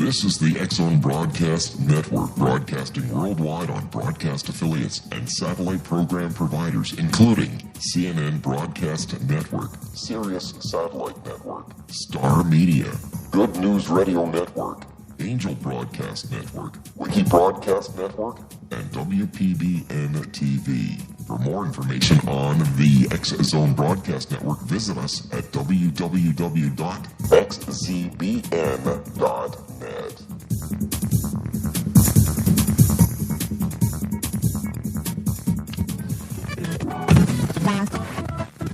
This is the X-Zone Broadcast Network, broadcasting worldwide on broadcast affiliates and satellite program providers, including CNN Broadcast Network, Sirius Satellite Network, Star Media, Good News Radio Network, Angel Broadcast Network, Wiki Broadcast Network, and WPBN TV. For more information on the X-Zone Broadcast Network, visit us at www.xzbn.net.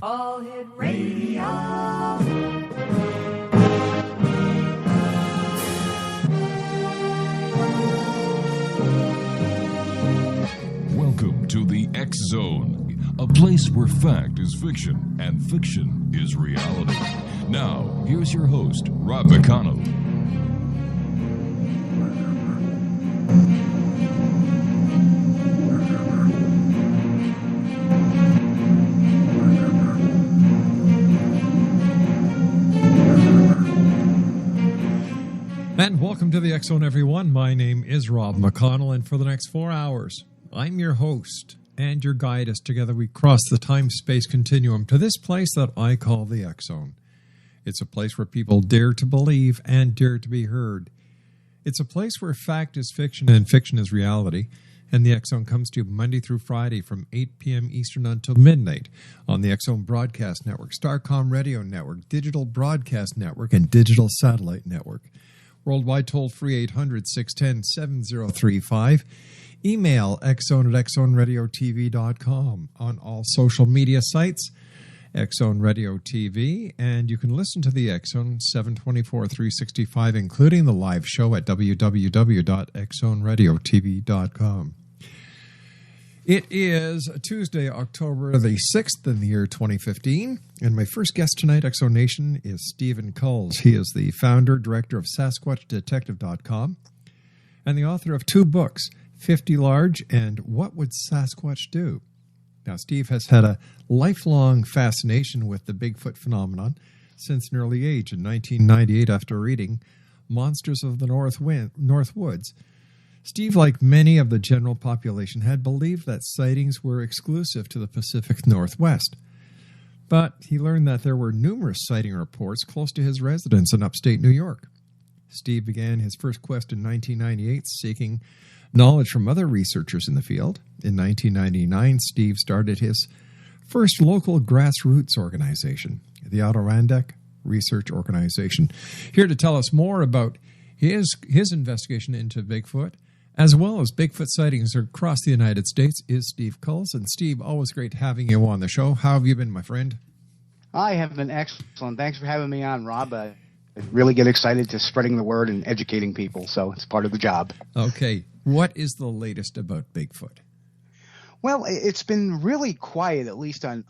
All Hit Radio. Welcome to the X-Zone, a place where fact is fiction and fiction is reality. Now, here's your host, Rob McConnell. And welcome to the X-Zone, everyone. My name is Rob McConnell, and for the next 4 hours, I'm your host and your guide as together we cross the time-space continuum to this place that I call the X-Zone. It's a place where people dare to believe and dare to be heard. It's a place where fact is fiction and fiction is reality, and the X-Zone comes to you Monday through Friday from 8 p.m. Eastern until midnight on the X-Zone Broadcast Network, Starcom Radio Network, Digital Broadcast Network, and Digital Satellite Network. Worldwide toll-free 800-610-7035. Email xzone at xzoneradiotv.com. On all social media sites, X-Zone Radio TV. And you can listen to the X-Zone 724-365, including the live show at www.xzoneradiotv.com. It is Tuesday, October the 6th in the year 2015, and my first guest tonight, X-Zone Nation, is Stephen Kulls. He is the founder, director of Sasquatchdetective.com, and the author of 2 books, 50 Large and What Would Sasquatch Do? Now, Steve has had a lifelong fascination with the Bigfoot phenomenon since an early age. In 1998, after reading Monsters of the North Woods, Steve, like many of the general population, had believed that sightings were exclusive to the Pacific Northwest. But he learned that there were numerous sighting reports close to his residence in upstate New York. Steve began his first quest in 1998, seeking knowledge from other researchers in the field. In 1999, Steve started his first local grassroots organization, the Adirondack Research Organization. Here to tell us more about his investigation into Bigfoot, as well as Bigfoot sightings across the United States, is Steve Kulls. And Steve, always great having you on the show. How have you been, my friend? I have been excellent. Thanks for having me on, Rob. I really get excited to spreading the word and educating people, so it's part of the job. Okay. What is the latest about Bigfoot? Well, it's been really quiet, at least on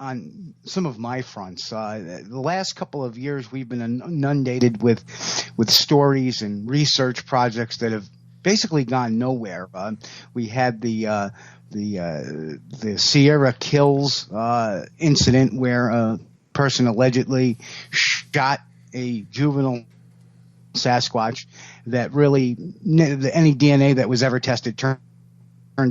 some of my fronts. The last couple of years, we've been inundated with stories and research projects that have basically gone nowhere. We had the Sierra Kills incident where a person allegedly shot a juvenile Sasquatch that really any DNA that was ever tested turned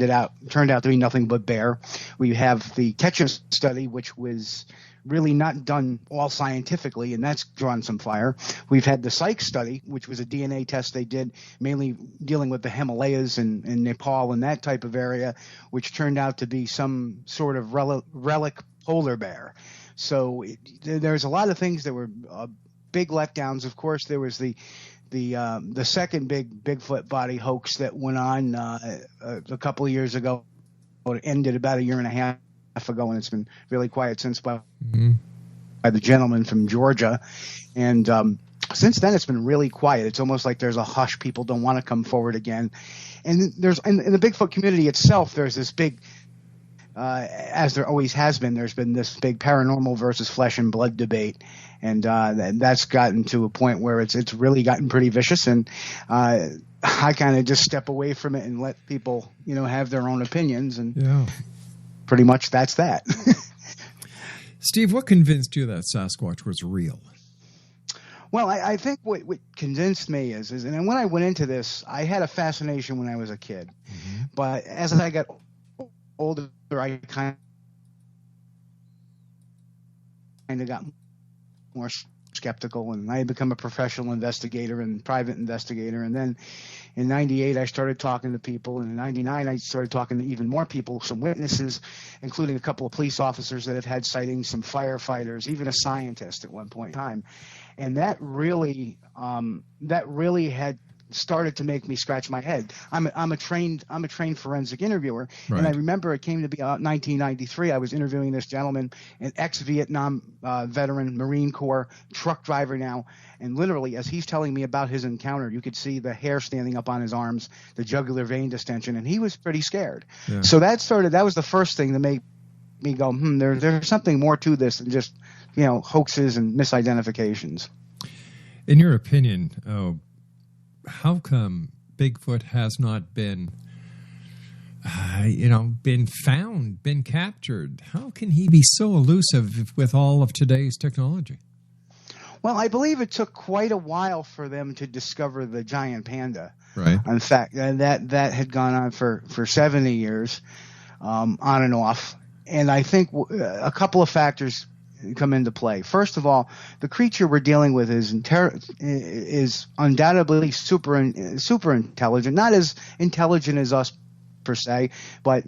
out to be nothing but bear. We have the Ketchum study, which was really not done all scientifically, and that's drawn some fire. We've had the Psych study, which was a DNA test they did mainly dealing with the Himalayas and Nepal and that type of area, which turned out to be some sort of relic polar bear. So there's a lot of things that were big letdowns. Of course, there was the second big Bigfoot body hoax that went on a couple of years ago. It ended about a year and a half ago, and it's been really quiet since by the gentleman from Georgia. And since then, it's been really quiet. It's almost like there's a hush. People don't want to come forward again. And there's in the Bigfoot community itself, there's this big as there always has been, there's been this big paranormal versus flesh and blood debate, and that's gotten to a point where it's really gotten pretty vicious, and I kind of just step away from it and let people, have their own opinions, and pretty much that's that. Steve, what convinced you that Sasquatch was real? Well, I think what convinced me is and when I went into this, I had a fascination when I was a kid. Mm-hmm. But as I got older, I kind of got more skeptical, and I had become a professional investigator and private investigator. And then in 98, I started talking to people. And in 99, I started talking to even more people, some witnesses, including a couple of police officers that have had sightings, some firefighters, even a scientist at one point in time. And that really had started to make me scratch my head. I'm a trained forensic interviewer, right. And I remember it came to be 1993. I was interviewing this gentleman, an ex-Vietnam veteran, Marine Corps truck driver now, and literally as he's telling me about his encounter, you could see the hair standing up on his arms, the jugular vein distension, and he was pretty scared. Yeah. So that was the first thing to make me go, there's something more to this than just hoaxes and misidentifications. In your opinion, how come Bigfoot has not been, been found, been captured? How can he be so elusive with all of today's technology? Well, I believe it took quite a while for them to discover the giant panda. Right. In fact, that had gone on for 70 years, on and off. And I think a couple of factors come into play. First of all, the creature we're dealing with is undoubtedly super intelligent, not as intelligent as us per se, but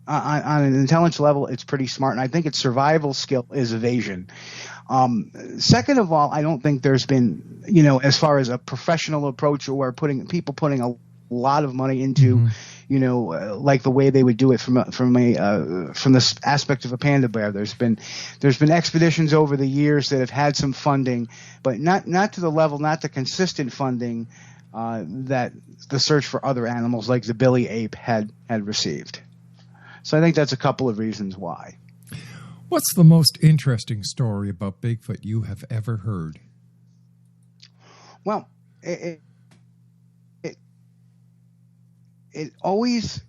on an intelligence level, it's pretty smart. And I think its survival skill is evasion. Second of all, I don't think there's been, as far as a professional approach or putting a lot of money into, like the way they would do it from the aspect of a panda bear. There's been expeditions over the years that have had some funding, but not to the level, not the consistent funding that the search for other animals like the billy ape had received. So I think that's a couple of reasons why. What's the most interesting story about Bigfoot you have ever heard? Well, it always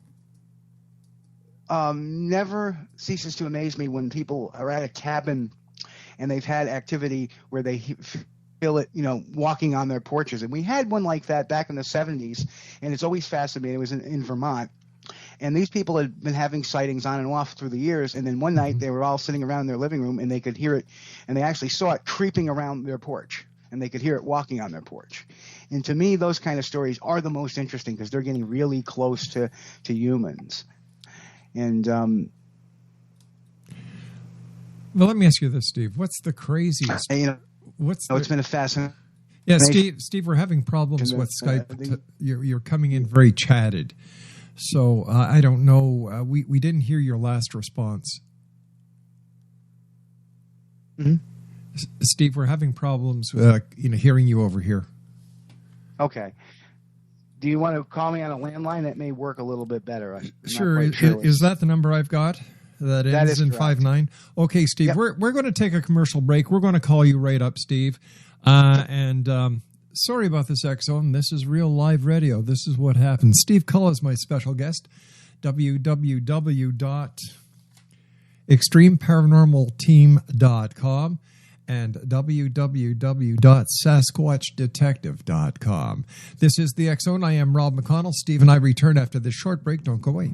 never ceases to amaze me when people are at a cabin and they've had activity where they feel it, walking on their porches. And we had one like that back in the 70s, and it's always fascinating. It was in Vermont. And these people had been having sightings on and off through the years. And then one night they were all sitting around in their living room and they could hear it, and they actually saw it creeping around their porch. And they could hear it walking on their porch. And to me, those kind of stories are the most interesting because they're getting really close to humans. And well, let me ask you this, Steve. What's the craziest? It's been a fascinating. Yeah, Steve, we're having problems with Skype. You're coming in very chatted. So I don't know. We didn't hear your last response. Mm-hmm. Steve, we're having problems hearing you over here. Okay. Do you want to call me on a landline? That may work a little bit better. Sure. Is that the number I've got? That ends in 59? Okay, Steve, yep. We're going to take a commercial break. We're going to call you right up, Steve. And sorry about this, X-Zone. This is real live radio. This is what happens. Steve Kull is my special guest. www.extremeparanormalteam.com and www.sasquatchdetective.com. This is the X-Zone. I am Rob McConnell. Steve and I return after this short break. Don't go away.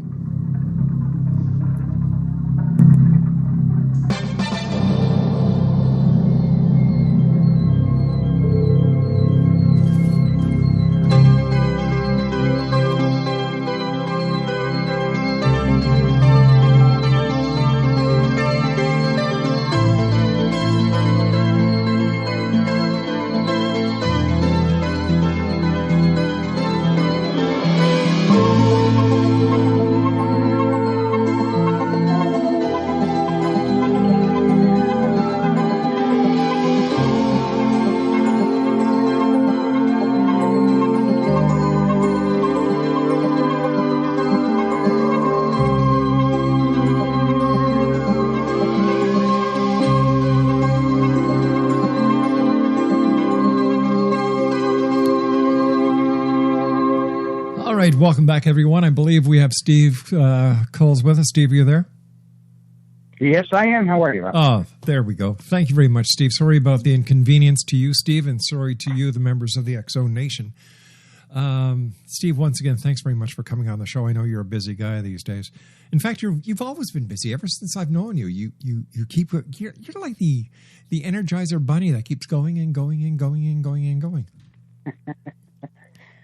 Welcome back, everyone. I believe we have Steve Kulls with us. Steve, are you there? Yes, I am. How are you? Oh, there we go. Thank you very much, Steve. Sorry about the inconvenience to you, Steve, and sorry to you, the members of the XO Nation. Steve, once again, thanks very much for coming on the show. I know you're a busy guy these days. In fact, you've always been busy ever since I've known you. You're like the Energizer Bunny that keeps going and going and going and going and going.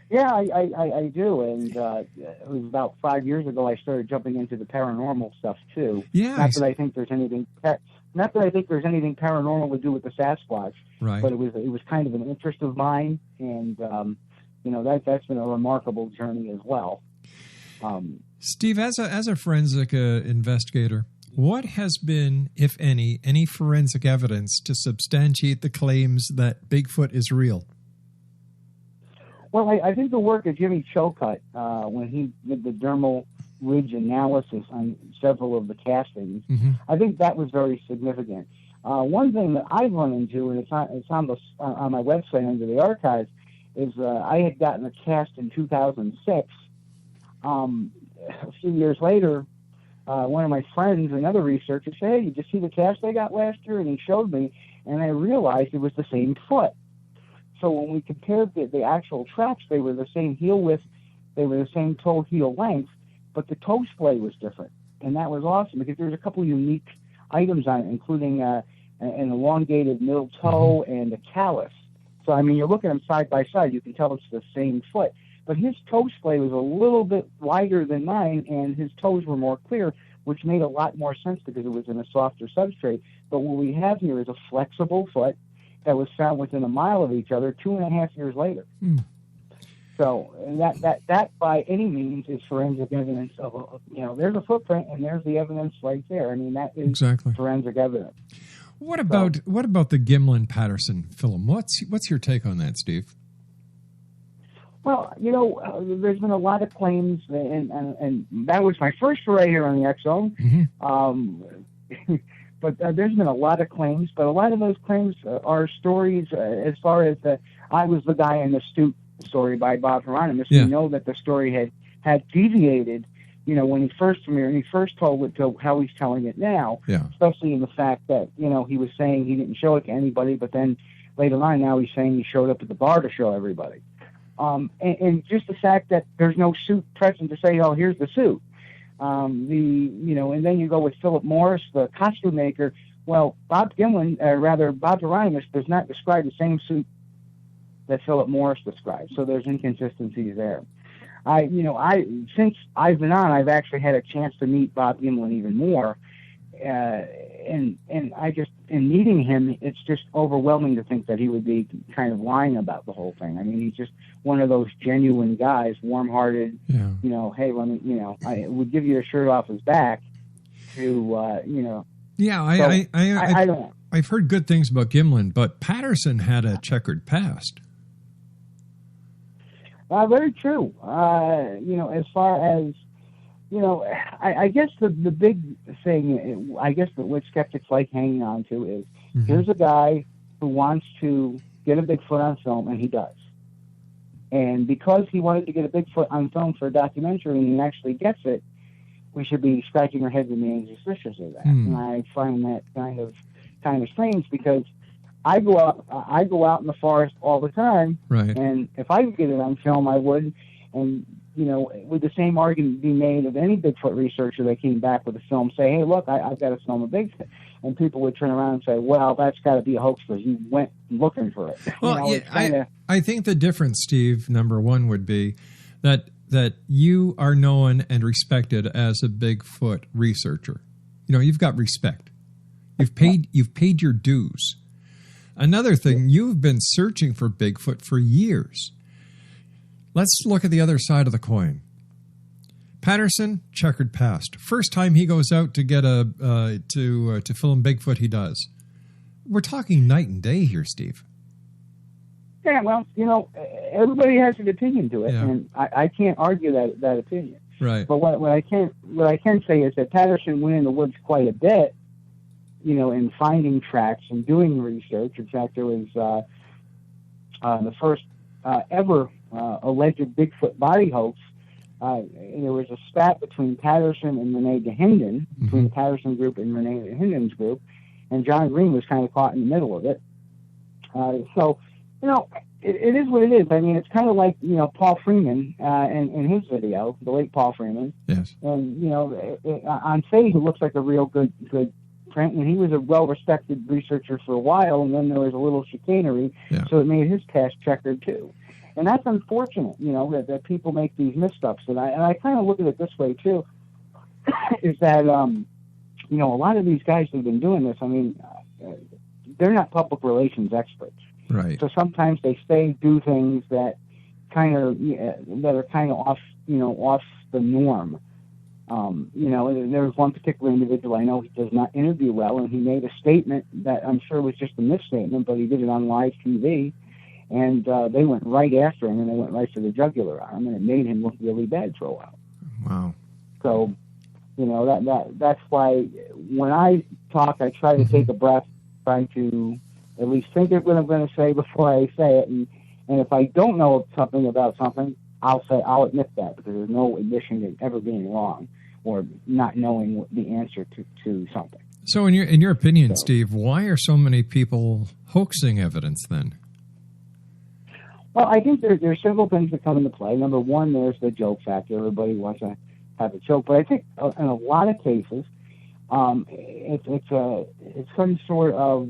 Yeah, I do, and it was about 5 years ago I started jumping into the paranormal stuff too. Yeah, not that I think there's anything paranormal to do with the Sasquatch, right? But it was kind of an interest of mine, and that's been a remarkable journey as well. Steve, as a forensic investigator, what has been, if any forensic evidence to substantiate the claims that Bigfoot is real? Well, I think the work of Jimmy Chilcutt, when he did the dermal ridge analysis on several of the castings, I think that was very significant. One thing that I've run into, and it's on my website under the archives, is I had gotten a cast in 2006. A few years later, one of my friends, another researcher, said, "Hey, did you see the cast I got last year?" And he showed me, and I realized it was the same foot. So when we compared the actual tracks, they were the same heel width, they were the same toe heel length, but the toe splay was different. And that was awesome because there's a couple unique items on it, including an elongated middle toe and a callus. So, I mean, you're looking at them side by side, you can tell it's the same foot. But his toe splay was a little bit wider than mine, and his toes were more clear, which made a lot more sense because it was in a softer substrate. But what we have here is a flexible foot that was found within a mile of each other 2.5 years later. So that by any means is forensic evidence of there's a footprint and there's the evidence right there. I mean, that is exactly forensic evidence. What about the Gimlin-Patterson film? What's your take on that, Steve? Well, there's been a lot of claims, and that was my first foray here on the X-Zone. But there's been a lot of claims, but a lot of those claims are stories as far as I was the guy in the stoop story by Bob Hieronymus. We know that the story had deviated, when he first premiered, and he first told it to how he's telling it now, especially in the fact that, he was saying he didn't show it to anybody, but then later on now he's saying he showed up at the bar to show everybody. And just the fact that there's no suit present to say, oh, here's the suit. And then you go with Philip Morris, the costume maker. Well, Bob Hieronymus does not describe the same suit that Philip Morris describes. So there's inconsistencies there. Since I've been on, I've actually had a chance to meet Bob Gimlin even more. And I just, in meeting him, it's just overwhelming to think that he would be kind of lying about the whole thing. I mean, he's just one of those genuine guys, warm-hearted, hey, let me, I would give you a shirt off his back to, Yeah, I don't know. I've heard good things about Gimlin, but Patterson had a checkered past. Very true. As far as, I guess the big thing, I guess that what skeptics like hanging on to is, here's a guy who wants to get a Bigfoot on film, and he does. And because he wanted to get a Bigfoot on film for a documentary and he actually gets it, we should be scratching our heads and being suspicious of that. And I find that kind of strange because I go out in the forest all the time, right? And if I could get it on film, I would. And would the same argument be made of any Bigfoot researcher that came back with a film, say, hey, look, I've got a film of Bigfoot. And people would turn around and say, well, that's got to be a hoax because you went looking for it. Well, I think the difference, Steve, number one, would be that you are known and respected as a Bigfoot researcher. You've got respect. You've paid your dues. Another thing, you've been searching for Bigfoot for years. Let's look at the other side of the coin. Patterson, checkered past. First time he goes out to get to film Bigfoot, he does. We're talking night and day here, Steve. Yeah, well, everybody has an opinion to it, and I can't argue that opinion. Right. But what I can say is that Patterson went in the woods quite a bit, in finding tracks and doing research. In fact, there was the first ever alleged Bigfoot body hoax there was a spat between Patterson and Renee DeHinden, between the Patterson group and Renee DeHinden's group, and John Green was kind of caught in the middle of it. So, it is what it is. I mean, it's kind of like, Paul Freeman in his video, the late Paul Freeman. Yes. And, on stage, it looks like a real good print, and he was a well-respected researcher for a while, and then there was a little chicanery, so it made his past checkered, too. And that's unfortunate, that people make these missteps. And I kind of look at it this way, too, is that, a lot of these guys who've been doing this, I mean, they're not public relations experts. Right. So sometimes they do things that that are kind of off the norm. There was one particular individual I know he does not interview well, and he made a statement that I'm sure was just a misstatement, but he did it on live TV, and they went right after him, and they went right for the jugular arm, and it made him look really bad for a while. Wow. So, that's why when I talk, I try to take a breath, try to at least think of what I'm going to say before I say it, and if I don't know something about something, I'll admit that, because there's no admission of ever being wrong or not knowing the answer to something. So in your opinion, Steve, why are so many people hoaxing evidence then? Well, I think there's several things that come into play. Number one, there's the joke factor. Everybody wants to have a joke, but I think in a lot of cases, it's some sort of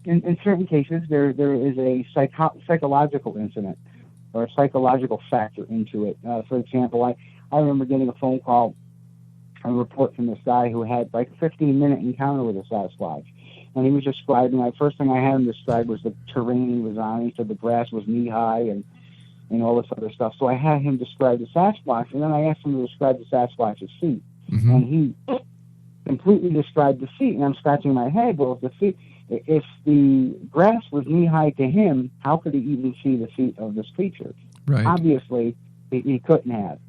in certain cases there is a psychological incident or a psychological factor into it. For example, I remember getting a phone call, a report from this guy who had like a 15-minute encounter with a Sasquatch. And he was describing, the first thing I had him describe was the terrain he was on. He said the grass was knee-high and all this other stuff. So I had him describe the Sasquatch, and then I asked him to describe the Sasquatch's feet. Mm-hmm. And he completely described the feet, and I'm scratching my head. Well, if the grass was knee-high to him, how could he even see the feet of this creature? Right. Obviously, he couldn't have.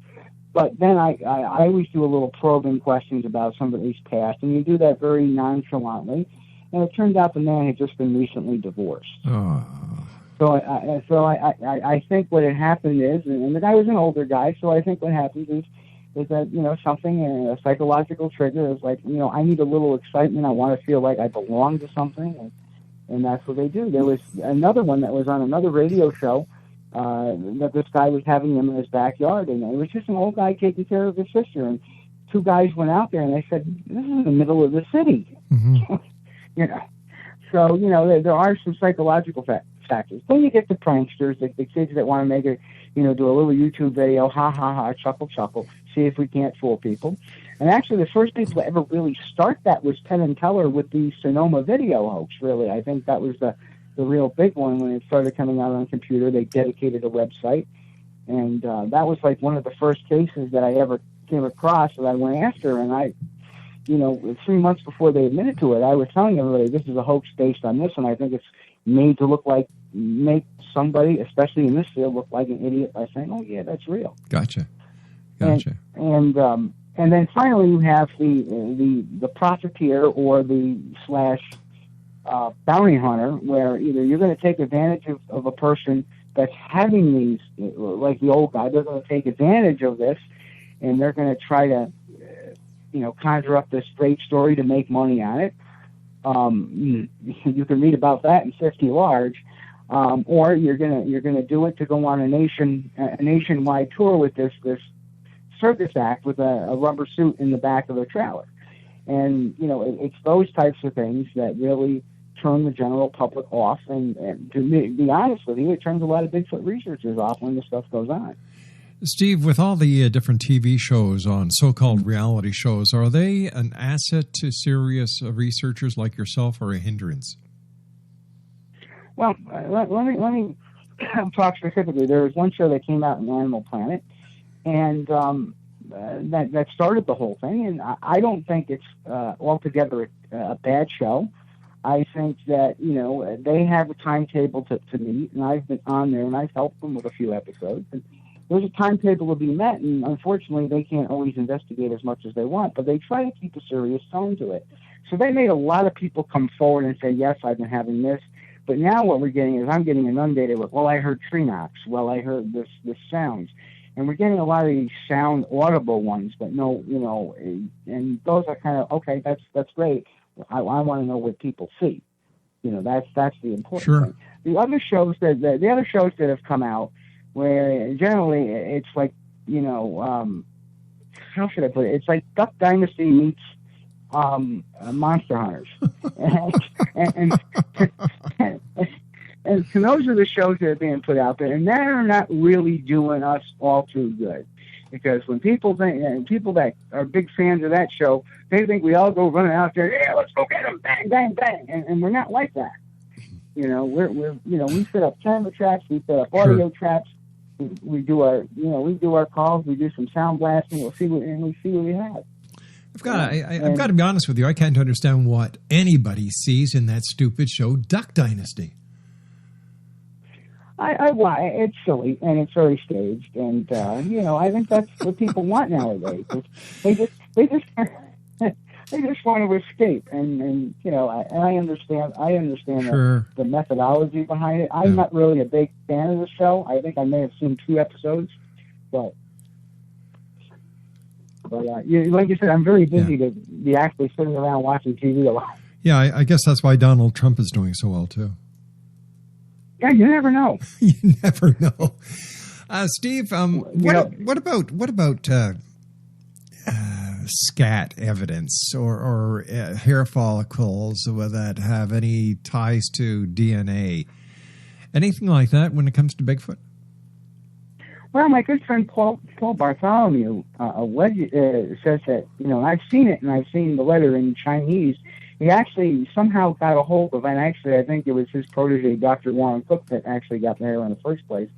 But then I always do a little probing questions about somebody's past, and you do that very nonchalantly. And it turned out the man had just been recently divorced. Oh. So I think what had happened is, and the guy was an older guy, so I think what happens is that, something, a psychological trigger is like, I need a little excitement. I want to feel like I belong to something, and that's what they do. There was another one that was on another radio show that this guy was having him in his backyard, and it was just an old guy taking care of his sister, and two guys went out there, and they said, this is in the middle of the city. Mm-hmm. So, there are some psychological factors. Then you get the pranksters, the kids that want to make it, do a little YouTube video, ha, ha, ha, chuckle, chuckle, see if we can't fool people. And actually, the first people to ever really start that was Penn and Teller with the Sonoma video hoax, really. I think that was the real big one when it started coming out on computer. They dedicated a website. And that was like one of the first cases that I ever came across that I went after. And 3 months before they admitted to it, I was telling everybody this is a hoax based on this, and I think it's made to make somebody, especially in this field, look like an idiot by saying, "Oh yeah, that's real." Gotcha. And then finally you have the profiteer or the / bounty hunter, where either you're going to take advantage of a person that's having these, like the old guy, they're going to take advantage of this, and they're going to try to conjure up this great story to make money on it. You can read about that in 50 Large, or you're gonna do it to go on a nationwide tour with this circus act with a rubber suit in the back of a trailer. And it's those types of things that really turn the general public off. And to be honest with you, it turns a lot of Bigfoot researchers off when this stuff goes on. Steve, with all the different TV shows on so-called reality shows, are they an asset to serious researchers like yourself or a hindrance? Well, let me talk specifically. There was one show that came out in Animal Planet, and that started the whole thing. And I don't think it's altogether a bad show. I think that, they have a timetable to meet, and I've been on there, and I've helped them with a few episodes. And there's a timetable to be met, and unfortunately they can't always investigate as much as they want, but they try to keep a serious tone to it. So they made a lot of people come forward and say, yes, I've been having this. But now what we're getting is I'm getting inundated with, well, I heard tree knocks. Well, I heard this sounds. And we're getting a lot of these sound audible ones, but no, and those are kind of, okay, that's great. I want to know what people see. That's the important thing. The other shows that have come out, where generally it's like, how should I put it? It's like Duck Dynasty meets Monster Hunters, and so those are the shows that are being put out there, and they're not really doing us all too good, because when people think, and people that are big fans of that show, they think we all go running out there, yeah, let's go get them, bang, bang, bang, and we're not like that. We set up camera traps, we set up audio traps. We do our calls. We do some sound blasting. We see what we have. I've got to be honest with you. I can't understand what anybody sees in that stupid show, Duck Dynasty. It's silly and it's very staged, and I think that's what people want nowadays. They just want to escape, and I understand the methodology behind it. I'm not really a big fan of the show. I think I may have seen 2 episodes, but like you said, I'm very busy to be actually sitting around watching TV a lot. Yeah, I guess that's why Donald Trump is doing so well too. Yeah, you never know. You never know. Steve, what about scat evidence or hair follicles that have any ties to DNA? Anything like that when it comes to Bigfoot? Well, my good friend Paul Bartholomew says that, I've seen it, and I've seen the letter in Chinese. He actually somehow got a hold of, and actually I think it was his protege, Dr. Warren Cook, that actually got the hair in the first place,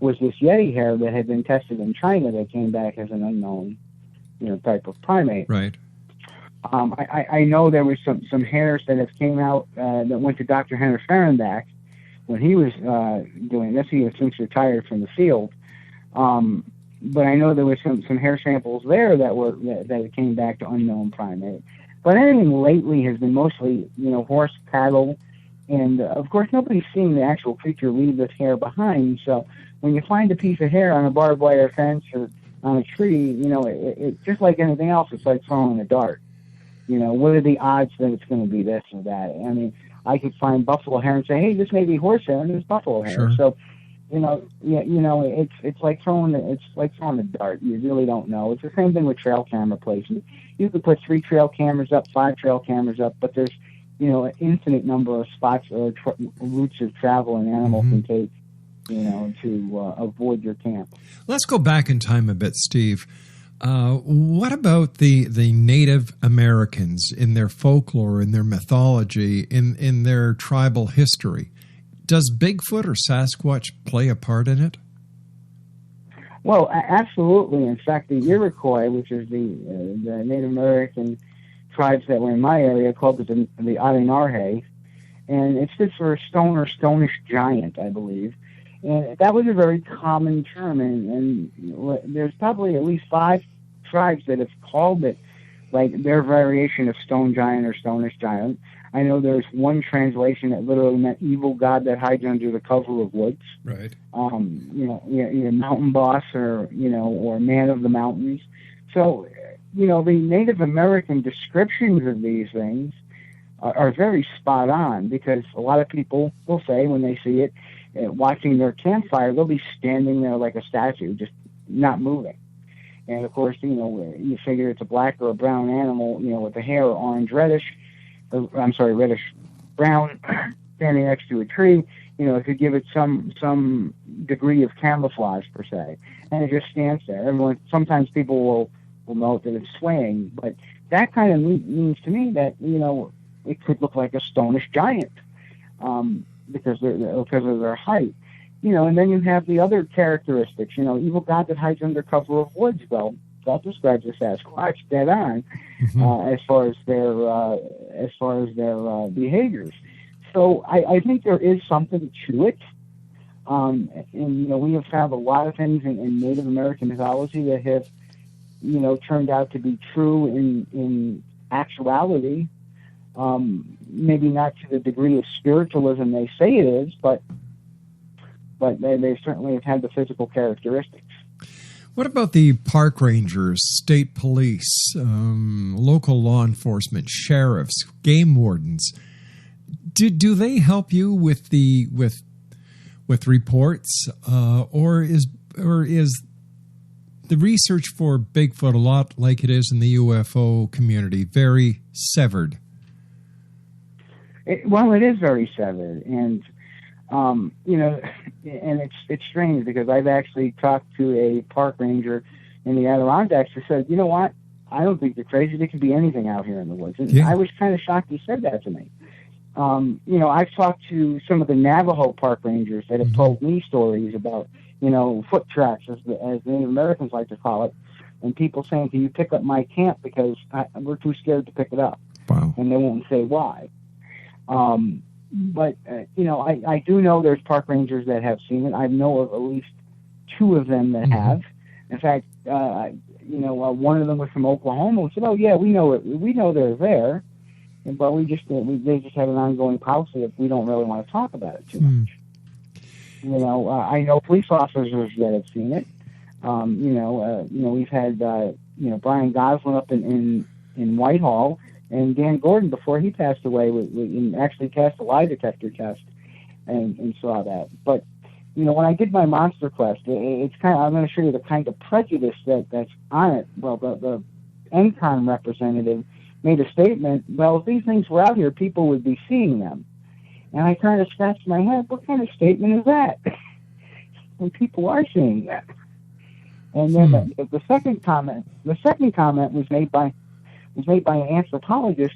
was this Yeti hair that had been tested in China that came back as an unknown type of primate. Right. I know there was some hairs that have came out that went to Dr. Henry Fehrenbach when he was doing this. He has since retired from the field. But I know there was some hair samples there that came back to unknown primate. But anything lately has been mostly, horse, cattle, and of course nobody's seen the actual creature leave this hair behind. So when you find a piece of hair on a barbed wire fence or on a tree, it just like anything else, it's like throwing a dart. What are the odds that it's going to be this or that? I mean, I could find buffalo hair and say, hey, this may be horse hair, and there's buffalo hair. Sure. So, it's like throwing a dart. You really don't know. It's the same thing with trail camera placement. You could put 3 trail cameras up, 5 trail cameras up, but there's an infinite number of spots or routes of travel an animal can take, to avoid your camp. Let's go back in time a bit, Steve. What about the Native Americans in their folklore, in their mythology, in their tribal history? Does Bigfoot or Sasquatch play a part in it? Well, absolutely. In fact, the Iroquois, which is the Native American tribes that were in my area, called it the Adenarhe, and it stood for stone or stonish giant, I believe. And that was a very common term, and there's probably at least 5 tribes that have called it like their variation of stone giant or stonish giant. I know there's one translation that literally meant evil god that hides under the cover of woods. Right. Either mountain boss or man of the mountains. So, the Native American descriptions of these things are very spot on, because a lot of people will say when they see it, watching their campfire, they'll be standing there like a statue, just not moving. And of course, you figure it's a black or a brown animal, with the hair reddish brown, standing next to a tree, it could give it some degree of camouflage per se. And it just stands there. Sometimes people will note that it's swaying, but that kind of means to me that, it could look like a stonish giant, because of their height. And then you have the other characteristics, evil god that hides under cover of woods. Well, that describes the Sasquatch dead on, as far as their behaviors. So I think there is something to it. And we have found a lot of things in Native American mythology that have, turned out to be true in actuality. Maybe not to the degree of spiritualism they say it is, but they certainly have had the physical characteristics. What about the park rangers, state police, local law enforcement, sheriffs, game wardens? Do they help you with reports, or is the research for Bigfoot a lot like it is in the UFO community, very severed? It is very severed, and and it's strange because I've actually talked to a park ranger in the Adirondacks who said, you know what, I don't think you're crazy. There could be anything out here in the woods. And I was kind of shocked he said that to me. I've talked to some of the Navajo park rangers that have told me stories about, foot tracks, as the Native Americans like to call it, and people saying, can you pick up my camp because we're too scared to pick it up. Wow. And they won't say why. But I do know there's park rangers that have seen it. I know of at least two of them that have. In fact, one of them was from Oklahoma and said, oh, yeah, we know it. We know they're there. But they just have an ongoing policy if we don't really want to talk about it too much. I know police officers that have seen it. We've had Brian Goslin up in Whitehall, and Dan Gordon before he passed away actually passed a lie detector test and saw that. But when I did my Monster Quest, it's kind of, I'm going to show you the kind of prejudice that's on it. Well, the NCON representative made a statement, well, if these things were out here, people would be seeing them. And I kind of scratched my head, what kind of statement is that? When people are seeing that. And then the second comment was made by an anthropologist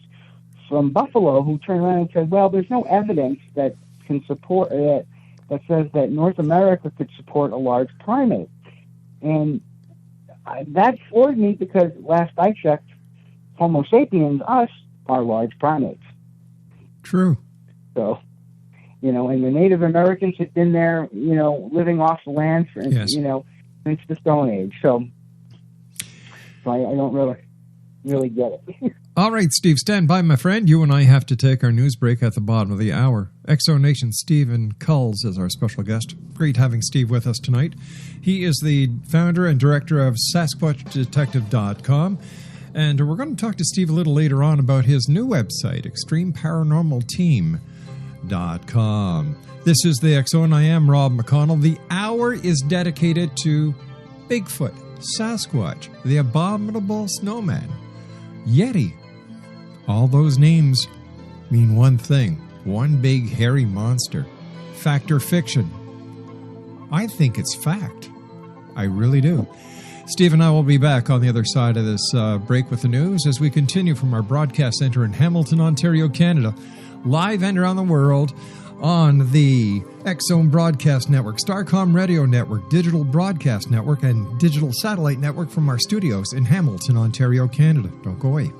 from Buffalo who turned around and said, well, there's no evidence that can support that says that North America could support a large primate. And that floored me because last I checked, Homo sapiens, us, are large primates. True. So, and the Native Americans had been there, living off the land for, since the Stone Age. So I don't really get it. All right, Steve, stand by, my friend. You and I have to take our news break at the bottom of the hour. Exonation Stephen Kulls is our special guest. Great having Steve with us tonight. He is the founder and director of Sasquatchdetective.com. And we're going to talk to Steve a little later on about his new website, ExtremeParanormalTeam.com. This is the X-Zone. I am Rob McConnell. The hour is dedicated to Bigfoot, Sasquatch, the Abominable Snowman, Yeti. All those names mean one thing, one big hairy monster. Fact or fiction? I think it's fact. I really do. Steve and I will be back on the other side of this break with the news as we continue from our broadcast center in Hamilton, Ontario, Canada, live and around the world on the X-Zone Broadcast Network, Starcom Radio Network, Digital Broadcast Network, and Digital Satellite Network from our studios in Hamilton, Ontario, Canada. Don't go away.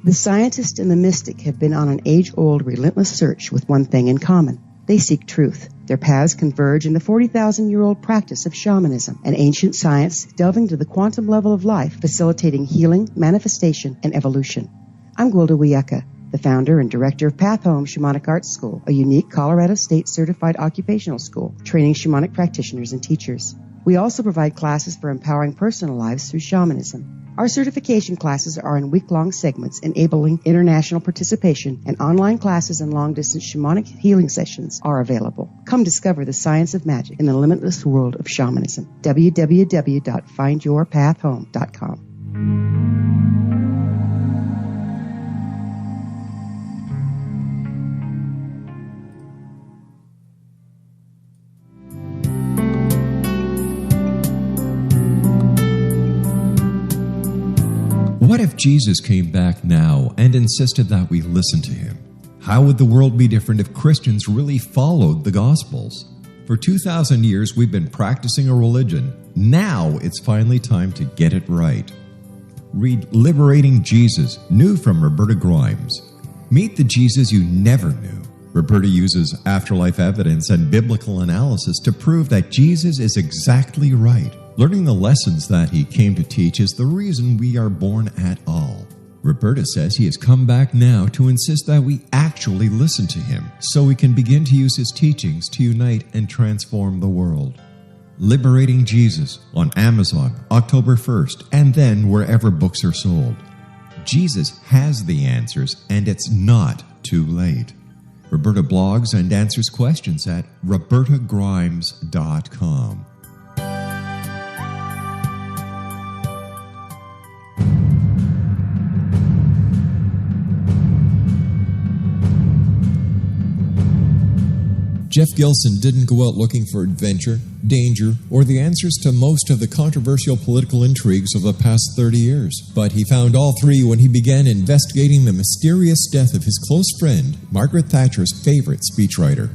The scientist and the mystic have been on an age-old, relentless search with one thing in common. They seek truth. Their paths converge in the 40,000-year-old practice of shamanism, an ancient science delving to the quantum level of life, facilitating healing, manifestation, and evolution. I'm Gwilda Wiyaka, the founder and director of Path Home Shamanic Arts School, a unique Colorado State certified occupational school training shamanic practitioners and teachers. We also provide classes for empowering personal lives through shamanism. Our certification classes are in week-long segments enabling international participation, and online classes and long-distance shamanic healing sessions are available. Come discover the science of magic in the limitless world of shamanism. www.findyourpathhome.com. What if Jesus came back now and insisted that we listen to him? How would the world be different if Christians really followed the Gospels? For 2,000 years, we've been practicing a religion. Now it's finally time to get it right. Read Liberating Jesus, new from Roberta Grimes. Meet the Jesus you never knew. Roberta uses afterlife evidence and biblical analysis to prove that Jesus is exactly right. Learning the lessons that he came to teach is the reason we are born at all. Roberta says he has come back now to insist that we actually listen to him so we can begin to use his teachings to unite and transform the world. Liberating Jesus on Amazon, October 1st, and then wherever books are sold. Jesus has the answers, and it's not too late. Roberta blogs and answers questions at robertagrimes.com. Jeff Gilson didn't go out looking for adventure, danger, or the answers to most of the controversial political intrigues of the past 30 years. But he found all three when he began investigating the mysterious death of his close friend, Margaret Thatcher's favorite speechwriter.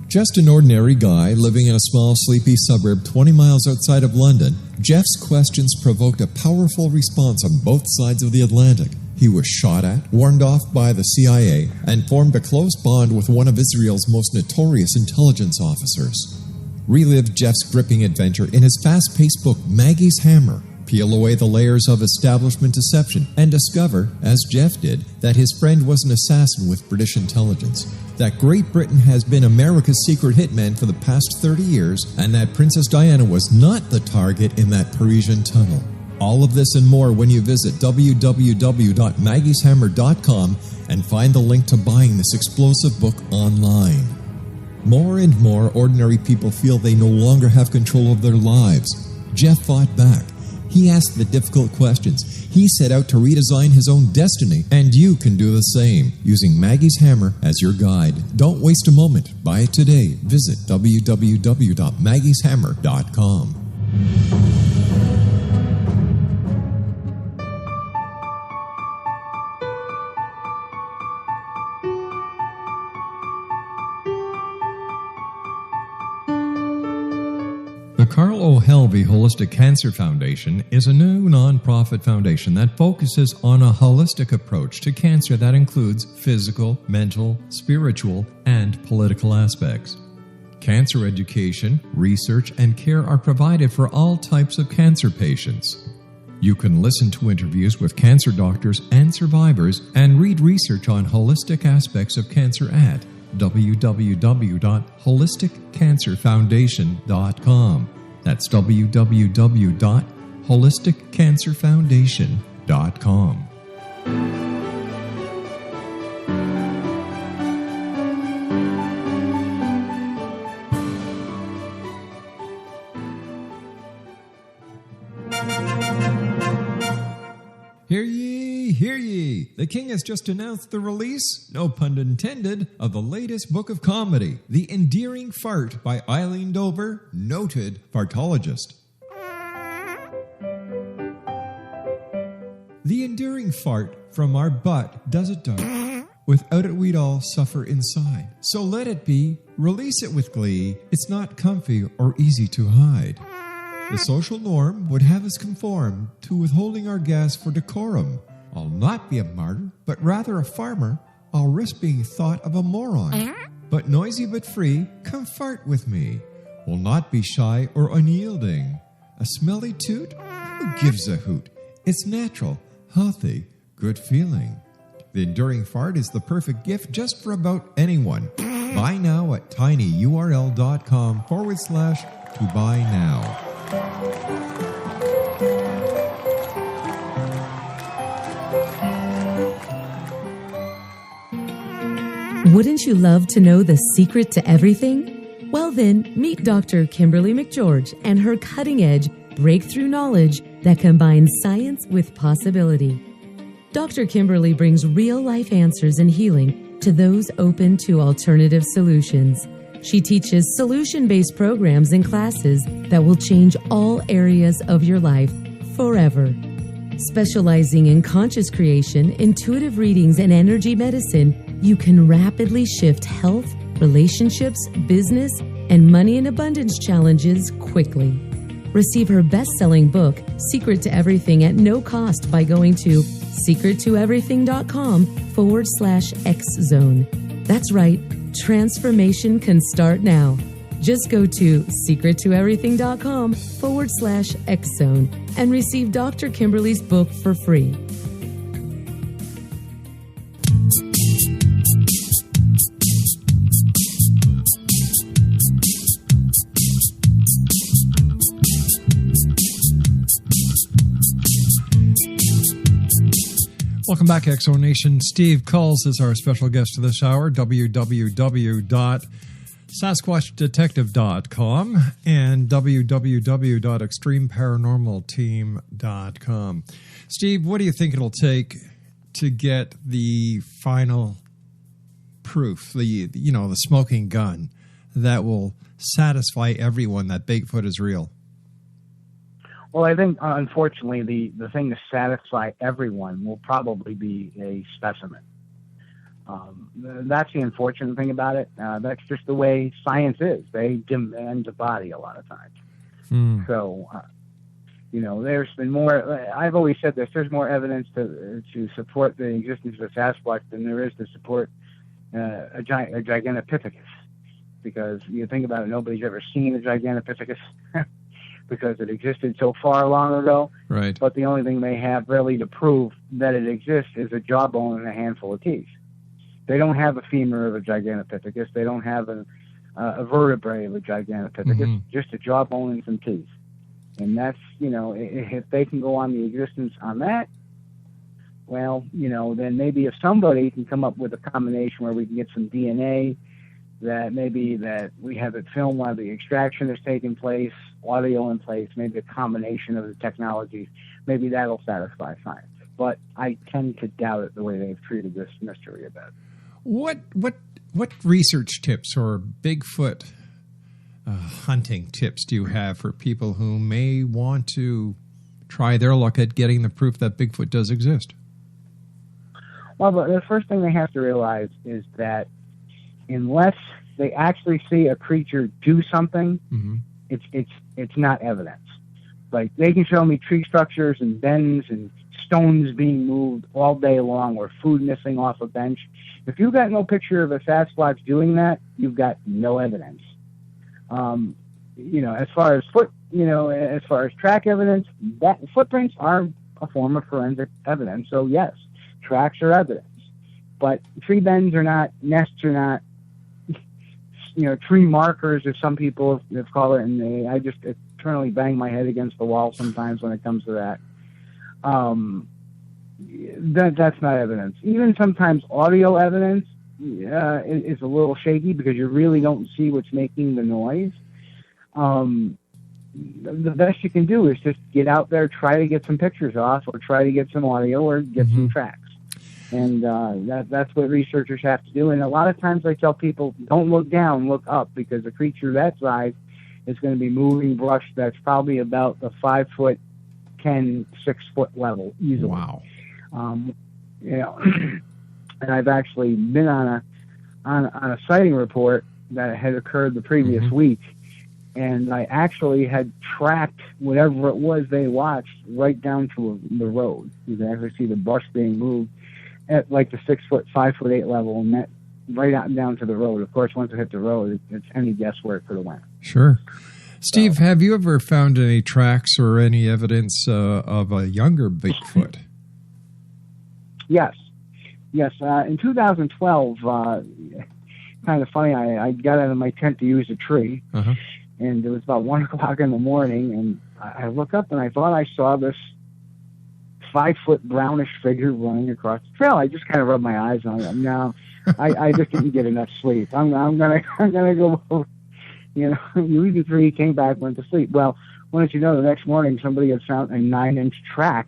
Just an ordinary guy living in a small, sleepy suburb 20 miles outside of London, Jeff's questions provoked a powerful response on both sides of the Atlantic. He was shot at, warned off by the CIA, and formed a close bond with one of Israel's most notorious intelligence officers. Relive Jeff's gripping adventure in his fast-paced book, Maggie's Hammer. Peel away the layers of establishment deception and discover, as Jeff did, that his friend was an assassin with British intelligence, that Great Britain has been America's secret hitman for the past 30 years, and that Princess Diana was not the target in that Parisian tunnel. All of this and more when you visit www.maggieshammer.com and find the link to buying this explosive book online. More and more ordinary people feel they no longer have control of their lives. Jeff fought back. He asked the difficult questions. He set out to redesign his own destiny, and you can do the same using Maggie's Hammer as your guide. Don't waste a moment. Buy it today. Visit www.maggieshammer.com. The Carl O. Helvey Holistic Cancer Foundation is a new nonprofit foundation that focuses on a holistic approach to cancer that includes physical, mental, spiritual, and political aspects. Cancer education, research, and care are provided for all types of cancer patients. You can listen to interviews with cancer doctors and survivors and read research on holistic aspects of cancer at www.holisticcancerfoundation.com. That's www.holisticcancerfoundation.com. Hear ye, hear ye! The king has just announced the release, no pun intended, of the latest book of comedy, The Endearing Fart by Eileen Dover, noted fartologist. The endearing fart from our butt does it does. Without it we'd all suffer inside. So let it be, release it with glee, it's not comfy or easy to hide. The social norm would have us conform to withholding our gas for decorum. I'll not be a martyr, but rather a farmer. I'll risk being thought of a moron. But noisy but free, come fart with me. Will not be shy or unyielding. A smelly toot? Who gives a hoot? It's natural, healthy, good feeling. The enduring fart is the perfect gift just for about anyone. Buy now at tinyurl.com/to-buy now. Wouldn't you love to know the secret to everything? Well then, meet Dr. Kimberly McGeorge and her cutting-edge breakthrough knowledge that combines science with possibility. Dr. Kimberly brings real-life answers and healing to those open to alternative solutions. She teaches solution-based programs and classes that will change all areas of your life forever. Specializing in conscious creation, intuitive readings, and energy medicine, you can rapidly shift health, relationships, business, and money and abundance challenges quickly. Receive her best-selling book, Secret to Everything, at no cost by going to secrettoeverything.com/X Zone. That's right. Transformation can start now. Just go to secrettoeverything.com/X-Zone and receive Dr. Kimberly's book for free. Welcome back, Exo Nation. Steve Kulls is our special guest of this hour. www.sasquatchdetective.com and www.extremeparanormalteam.com. Steve, what do you think it'll take to get the final proof, the smoking gun that will satisfy everyone that Bigfoot is real? Well, I think, unfortunately, the thing to satisfy everyone will probably be a specimen. That's the unfortunate thing about it. That's just the way science is. They demand the body a lot of times. So, there's been more. I've always said this. There's more evidence to support the existence of a Sasquatch than there is to support a Gigantopithecus. Because you think about it, nobody's ever seen a Gigantopithecus. Because it existed so far long ago. Right. But the only thing they have really to prove that it exists is a jawbone and a handful of teeth. They don't have a femur of a Gigantopithecus. They don't have a vertebrae of a Gigantopithecus, just a jawbone and some teeth. And that's, if they can go on the existence on that, well, then maybe if somebody can come up with a combination where we can get some DNA, that we have it filmed while the extraction is taking place, audio in place, maybe a combination of the technologies, maybe that'll satisfy science. But I tend to doubt it the way they've treated this mystery a bit. What research tips or Bigfoot hunting tips do you have for people who may want to try their luck at getting the proof that Bigfoot does exist? Well, the first thing they have to realize is that unless they actually see a creature do something, it's not evidence. Like, they can show me tree structures and bends and stones being moved all day long or food missing off a bench. If you've got no picture of a Sasquatch doing that, you've got no evidence. As far as track evidence, that footprints are a form of forensic evidence. So yes, tracks are evidence. But tree bends are not, nests are not, tree markers, as some people have called it, and I just eternally bang my head against the wall sometimes when it comes to that. That's not evidence. Even sometimes audio evidence is a little shaky because you really don't see what's making the noise. The best you can do is just get out there, try to get some pictures off, or try to get some audio, or get some tracks. And that's what researchers have to do. And a lot of times I tell people, don't look down, look up, because a creature that size is going to be moving brush that's probably about the 5'10", 6 foot level easily. Wow. And I've actually been on a sighting report that had occurred the previous week, and I actually had tracked whatever it was they watched right down to the road. You can actually see the brush being moved at like the 6 foot, 5'8" level, and that right out down to the road. Of course, once it hit the road, it's any guess where it could have went. Sure. Steve, have you ever found any tracks or any evidence of a younger Bigfoot? Yes. In 2012, kind of funny, I got out of my tent to use a tree, and it was about 1 o'clock in the morning, and I look up and I thought I saw this 5 foot brownish figure running across the trail. I just kind of rubbed my eyes on it. No, I just didn't get enough sleep. I'm gonna go. You eat the tree, came back, went to sleep. Well, why don't you know, the next morning somebody had found a 9-inch track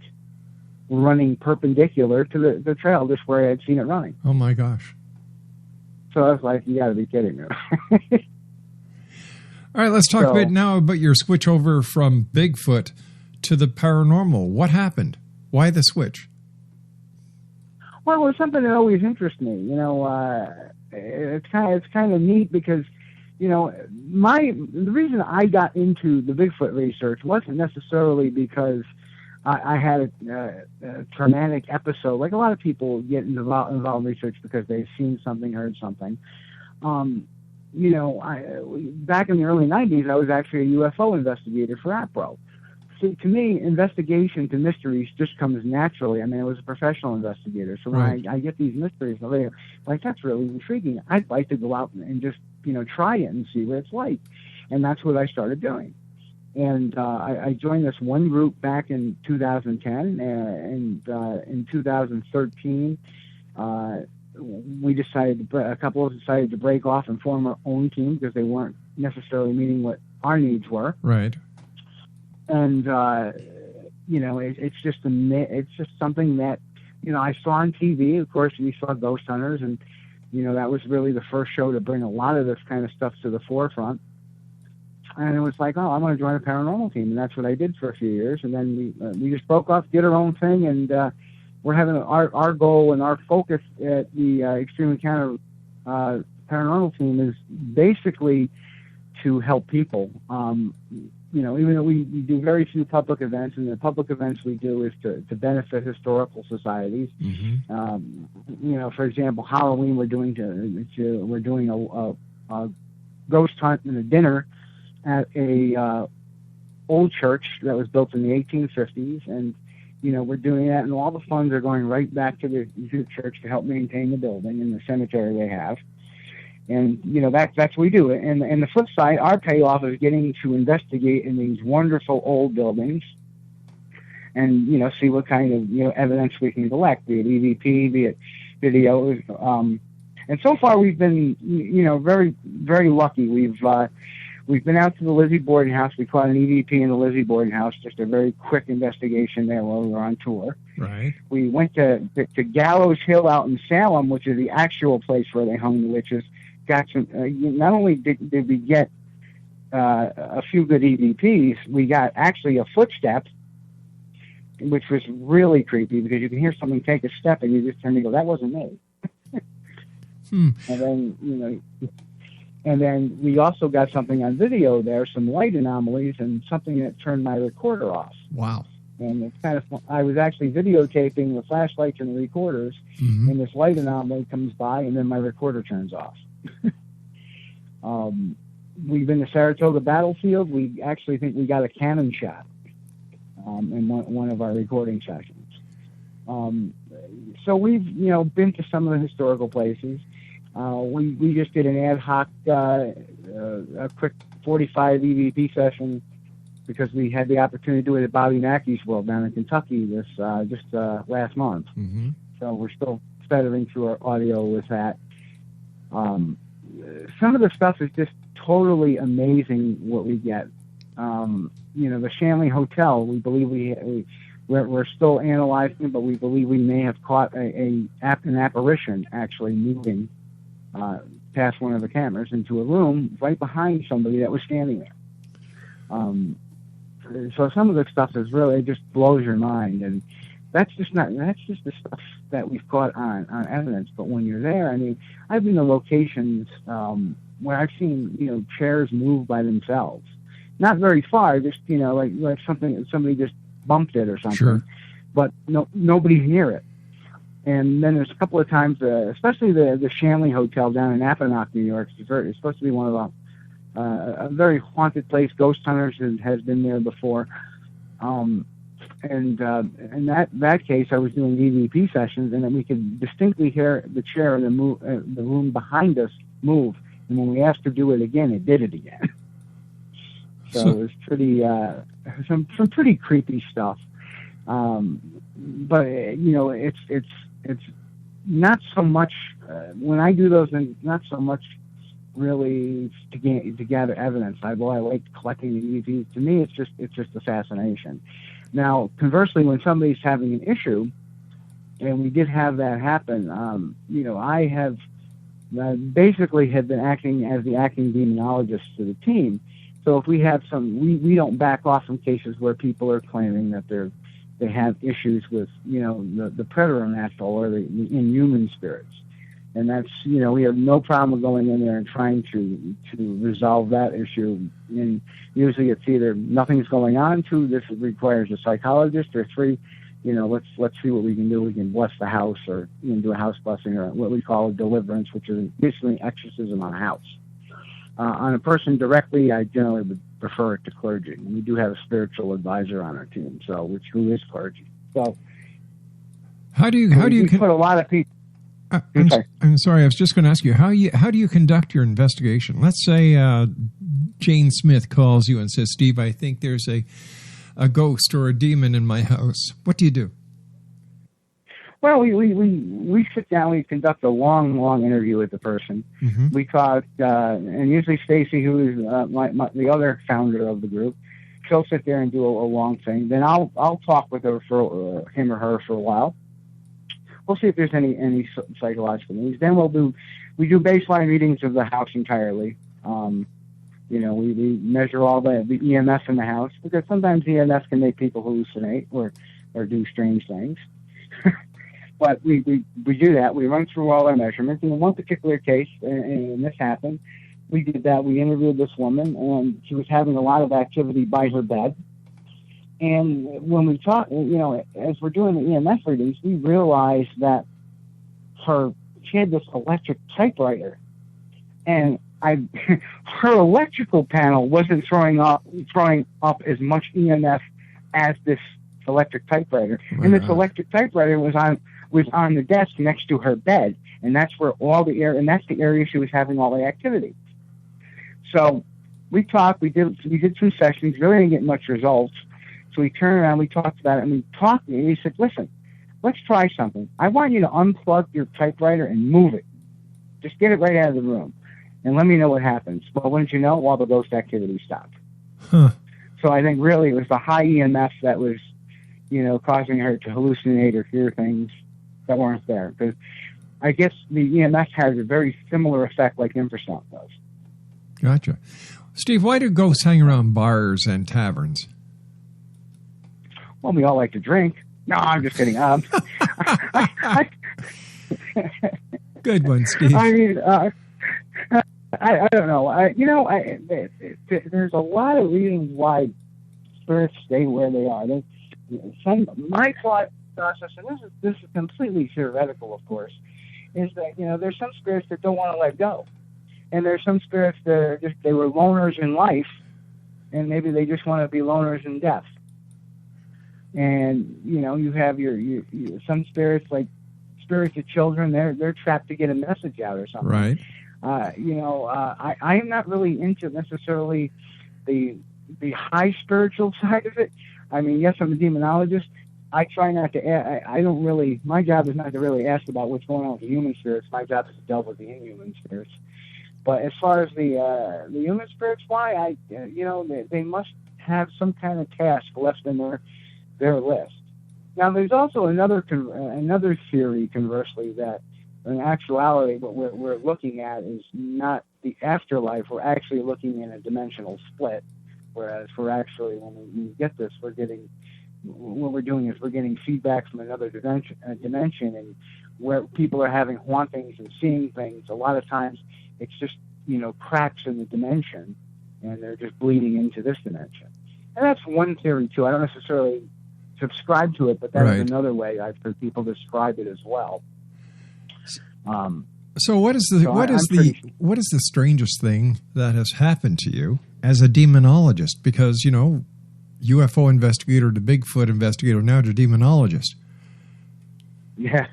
running perpendicular to the trail, just where I had seen it running. Oh my gosh! So I was like, you got to be kidding me. All right, let's talk a bit now about your switch over from Bigfoot to the paranormal. What happened? Why the switch? Well, it was something that always interests me. It's kind of neat because, the reason I got into the Bigfoot research wasn't necessarily because I had a traumatic episode. Like a lot of people get involved in research because they've seen something, heard something. back in the early 90s, I was actually a UFO investigator for APRO. So to me, investigation to mysteries just comes naturally. I mean, I was a professional investigator, so when I get these mysteries, I'm like, that's really intriguing. I'd like to go out and just, try it and see what it's like. And that's what I started doing. And I joined this one group back in 2010, and in 2013, a couple of us decided to break off and form our own team because they weren't necessarily meeting what our needs were. Right. And it's just something that I saw on TV. Of course, we saw Ghost Hunters, and that was really the first show to bring a lot of this kind of stuff to the forefront. And it was like, oh, I'm going to join a paranormal team, and that's what I did for a few years. And then we just broke off, did our own thing, and we're having our goal and our focus at the Extreme Encounter paranormal team is basically to help people. Even though we do very few public events, and the public events we do is to benefit historical societies. Mm-hmm. For example, Halloween we're doing a ghost hunt and a dinner at a old church that was built in the 1850s, and we're doing that, and all the funds are going right back to the church to help maintain the building and the cemetery they have. And that's what we do. And the flip side, our payoff is getting to investigate in these wonderful old buildings, and see what kind of evidence we can collect, be it EVP, be it video. And so far we've been very, very lucky. We've been out to the Lizzie boarding house. We caught an EVP in the Lizzie boarding house, just a very quick investigation there while we were on tour. Right. We went to Gallows Hill out in Salem, which is the actual place where they hung the witches. Got some. Not only did we get a few good EVPs, we got actually a footstep, which was really creepy because you can hear somebody take a step and you just turn and go, "That wasn't me." And then we also got something on video there, some light anomalies, and something that turned my recorder off. Wow. And it's kind of fun. I was actually videotaping the flashlights and the recorders, mm-hmm. and this light anomaly comes by, and then my recorder turns off. We've been to Saratoga Battlefield. We actually think we got a cannon shot in one of our recording sessions. So we've been to some of the historical places. We just did an ad hoc, a quick 45 EVP session because we had the opportunity to do it at Bobby Mackey's World down in Kentucky just last month. Mm-hmm. So we're still feathering through our audio with that. Some of the stuff is just totally amazing what we get. The Shanley Hotel, we believe we're still analyzing, but we believe we may have caught an apparition actually moving past one of the cameras into a room right behind somebody that was standing there. So some of the stuff is really just blows your mind, and that's just the stuff that we've caught on evidence. But when you're there, I mean, I've been to locations where I've seen chairs move by themselves, not very far, just like somebody just bumped it or something, sure. But nobody's near it. And then there's a couple of times, especially the Shanley Hotel down in Appomattox, New York. It's supposed to be one of a very haunted place. Ghost Hunters has been there before. And in that case, I was doing EVP sessions, and then we could distinctly hear the chair in the room behind us move. And when we asked her to do it again, it did it again. So it was pretty some pretty creepy stuff. But it's not so much when I do those things. Not so much really to gather evidence. I like collecting the EVPs. To me, it's just a fascination. Now, conversely, when somebody's having an issue, and we did have that happen, I have basically have been acting as the acting demonologist to the team. So if we have we don't back off from cases where people are claiming that they have issues with the preternatural or the inhuman spirits, and that's we have no problem going in there and trying to resolve that issue. And usually it's either nothing's going on, 2, this requires a psychologist, or 3, let's see what we can do. We can bless the house, or do a house blessing, or what we call a deliverance, which is basically exorcism on a house. On a person directly, I generally would prefer it to clergy. And we do have a spiritual advisor on our team, who is clergy. So how do you put a lot of people? I'm sorry. I was just going to ask you how do you conduct your investigation? Let's say Jane Smith calls you and says, "Steve, I think there's a ghost or a demon in my house." What do you do? Well, we sit down. We conduct a long interview with the person. Mm-hmm. We talk, and usually Stacy, who is the other founder of the group, she'll sit there and do a long thing. Then I'll talk with her for him or her for a while. We'll see if there's any psychological needs. Then we do baseline readings of the house entirely. We measure all the EMF in the house, because sometimes EMF can make people hallucinate or do strange things. But we do that. We run through all our measurements. And in one particular case, and this happened, we did that. We interviewed this woman, and she was having a lot of activity by her bed. And when we talk, as we're doing the EMF readings, we realized that she had this electric typewriter, and her electrical panel wasn't throwing up as much EMF as this electric typewriter. Oh, and this electric typewriter was on the desk next to her bed, and that's where that's the area she was having all the activity. So we talked, we did some sessions, really didn't get much results. So we turned around, we talked about it, and he said, "Listen, let's try something. I want you to unplug your typewriter and move it. Just get it right out of the room, and let me know what happens." Well, wouldn't you know, all the ghost activity stopped. Huh. So I think really it was the high EMF that was, causing her to hallucinate or hear things that weren't there. Because I guess the EMF has a very similar effect like infrasound does. Gotcha. Steve, why do ghosts hang around bars and taverns? Well, we all like to drink. No, I'm just kidding. Good one, Steve. I mean, I don't know. There's a lot of reasons why spirits stay where they are. My thought process, and this is completely theoretical, of course, is that there's some spirits that don't want to let go, and there's some spirits that they were loners in life, and maybe they just want to be loners in death. And you have your some spirits, like spirits of children, they're trapped to get a message out or something. Right. I am not really into necessarily the high spiritual side of it. I mean, yes, I'm a demonologist. I try not to. I don't really. My job is not to really ask about what's going on with the human spirits. My job is to delve with the inhuman spirits. But as far as the human spirits, why they must have some kind of task left in their list. Now, there's also another theory, conversely, that in actuality, what we're looking at is not the afterlife. We're actually looking at a dimensional split. Whereas we're actually, when we get this, what we're doing is we're getting feedback from another dimension, and where people are having hauntings and seeing things. A lot of times, it's just cracks in the dimension, and they're just bleeding into this dimension. And that's one theory too. I don't necessarily subscribe to it, but that is another way I've heard people describe it as well. So what is the strangest thing that has happened to you as a demonologist? Because UFO investigator to Bigfoot investigator, now to demonologist. Yeah.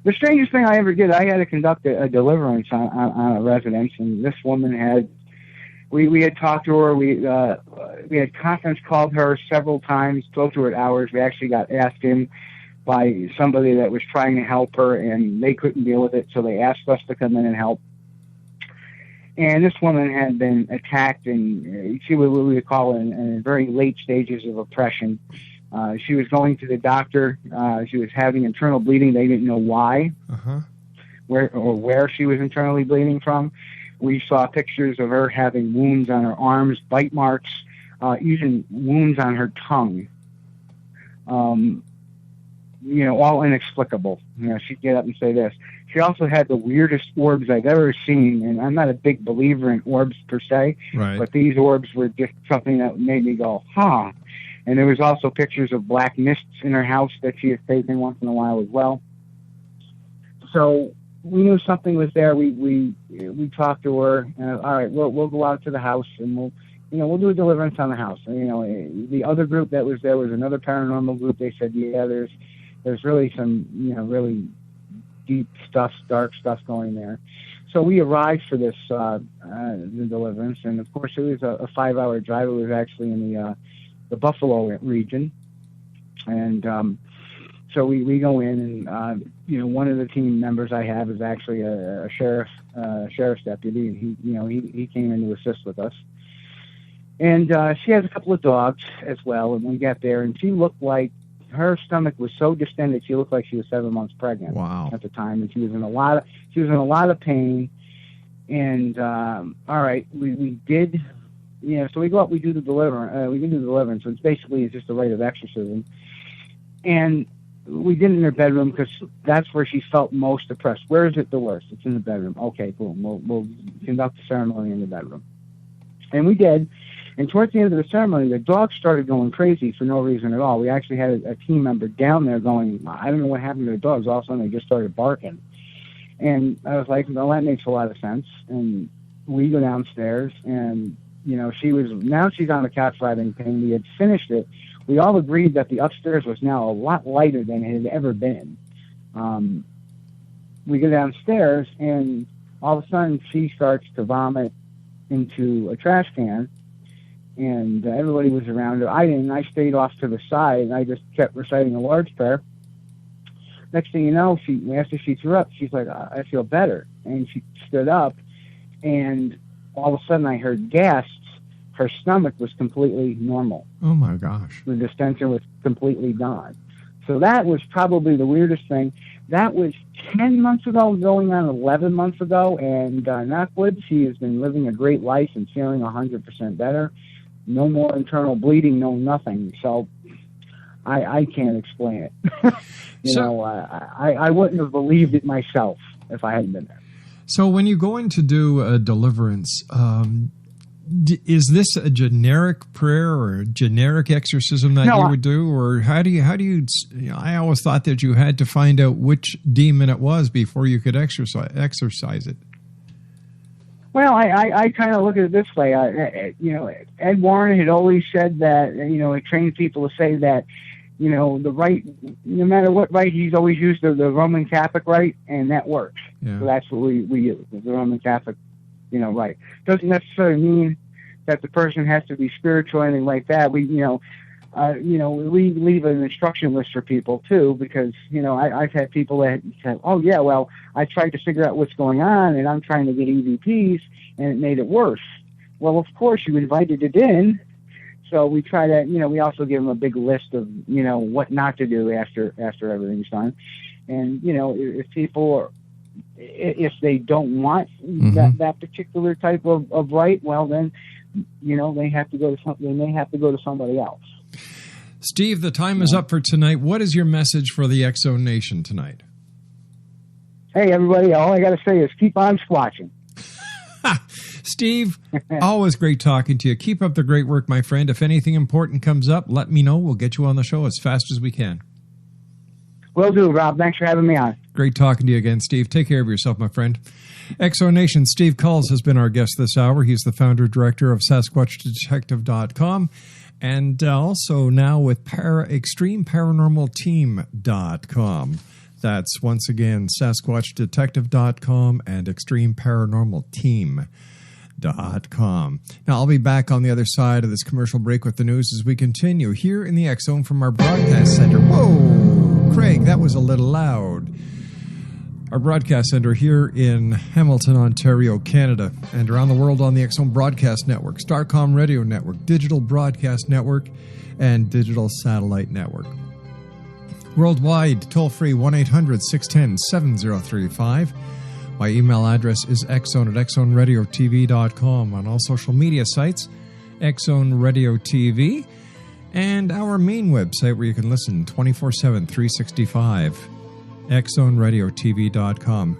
The strangest thing I ever did, I had to conduct a deliverance on a residence, and this woman had. We had talked to her. We had conference called her several times, spoke to her at hours. We actually got asked in by somebody that was trying to help her, and they couldn't deal with it, so they asked us to come in and help. And this woman had been attacked, and she was what we would call in very late stages of oppression. She was going to the doctor. She was having internal bleeding. They didn't know why, where she was internally bleeding from. We saw pictures of her having wounds on her arms, bite marks, even wounds on her tongue. All inexplicable. She'd get up and say this. She also had the weirdest orbs I've ever seen, and I'm not a big believer in orbs per se, but these orbs were just something that made me go, huh. And there was also pictures of black mists in her house that she has taken once in a while as well. So we knew something was there. We talked to her, and all right, we'll go out to the house and we'll do a deliverance on the house. And, the other group that was there was another paranormal group. They said, yeah, there's really some, really deep stuff, dark stuff going there. So we arrived for this the deliverance, and of course it was a 5-hour drive. It was actually in the Buffalo region, and so we go in, and one of the team members I have is actually a sheriff's deputy, and he came in to assist with us. And she has a couple of dogs as well, and we got there, and she looked like her stomach was so distended, she looked like she was 7 months pregnant. Wow. At the time, and she was in a lot of pain. And all right, we did, so we go up, we do the deliverance. So it's just a rite of exorcism, and we did it in her bedroom because that's where she felt most depressed. Where is it the worst? It's in the bedroom. Okay, boom. We'll conduct the ceremony in the bedroom, and we did. And towards the end of the ceremony, the dogs started going crazy for no reason at all. We actually had a team member down there going, I don't know what happened to the dogs. All of a sudden, they just started barking. And I was like, well, that makes a lot of sense. And we go downstairs, and, now she's on the couch writing pain. We had finished it. We all agreed that the upstairs was now a lot lighter than it had ever been. We go downstairs, and all of a sudden, she starts to vomit into a trash can. And everybody was around her. I didn't. I stayed off to the side, and I just kept reciting a large prayer. Next thing you know, after she threw up, she's like, I feel better. And she stood up, and all of a sudden I heard gasps. Her stomach was completely normal. Oh, my gosh. The distension was completely gone. So that was probably the weirdest thing. That was 10 months ago, going on 11 months ago, and knock wood, she has been living a great life and feeling 100% better. No more internal bleeding, no nothing. So I can't explain it. I wouldn't have believed it myself if I hadn't been there. So when you go in to do a deliverance, is this a generic prayer or a generic exorcism that you would do? Or how do you I always thought that you had to find out which demon it was before you could exorcise it. Well, I kind of look at it this way. Ed Warren had always said that, he trained people to say that, the rite, no matter what rite, he's always used the Roman Catholic rite, and that works. Yeah. So that's what we use, the Roman Catholic, rite. Doesn't necessarily mean that the person has to be spiritual or anything like that. We leave an instruction list for people too, because, I've had people that said, oh yeah, well, I tried to figure out what's going on and I'm trying to get EVPs and it made it worse. Well, of course you invited it in. So we try to, we also give them a big list of, what not to do after everything's done. And, if people if they don't want that particular type of rite, well then, they have to go to something. They may have to go to somebody else. Steve, the time is up for tonight. What is your message for the X-Zone Nation tonight? Hey, everybody, all I got to say is keep on squatching. Steve, always great talking to you. Keep up the great work, my friend. If anything important comes up, let me know. We'll get you on the show as fast as we can. Will do, Rob. Thanks for having me on. Great talking to you again, Steve. Take care of yourself, my friend. X-Zone Nation, Steve Kulls has been our guest this hour. He's the founder-director of Sasquatchdetective.com. And also now with ExtremeParanormalTeam.com. That's, once again, Sasquatchdetective.com and ExtremeParanormalTeam.com. Now, I'll be back on the other side of this commercial break with the news as we continue here in the X-Zone from our broadcast center. Whoa, Craig, that was a little loud. Our broadcast center here in Hamilton, Ontario, Canada, and around the world on the X-Zone Broadcast Network, Starcom Radio Network, Digital Broadcast Network, and Digital Satellite Network. Worldwide, toll-free 1-800-610-7035. My email address is xzone@xzoneradiotv.com. On all social media sites, X-Zone Radio TV, and our main website where you can listen 24/7, 365, xzoneradiotv.com.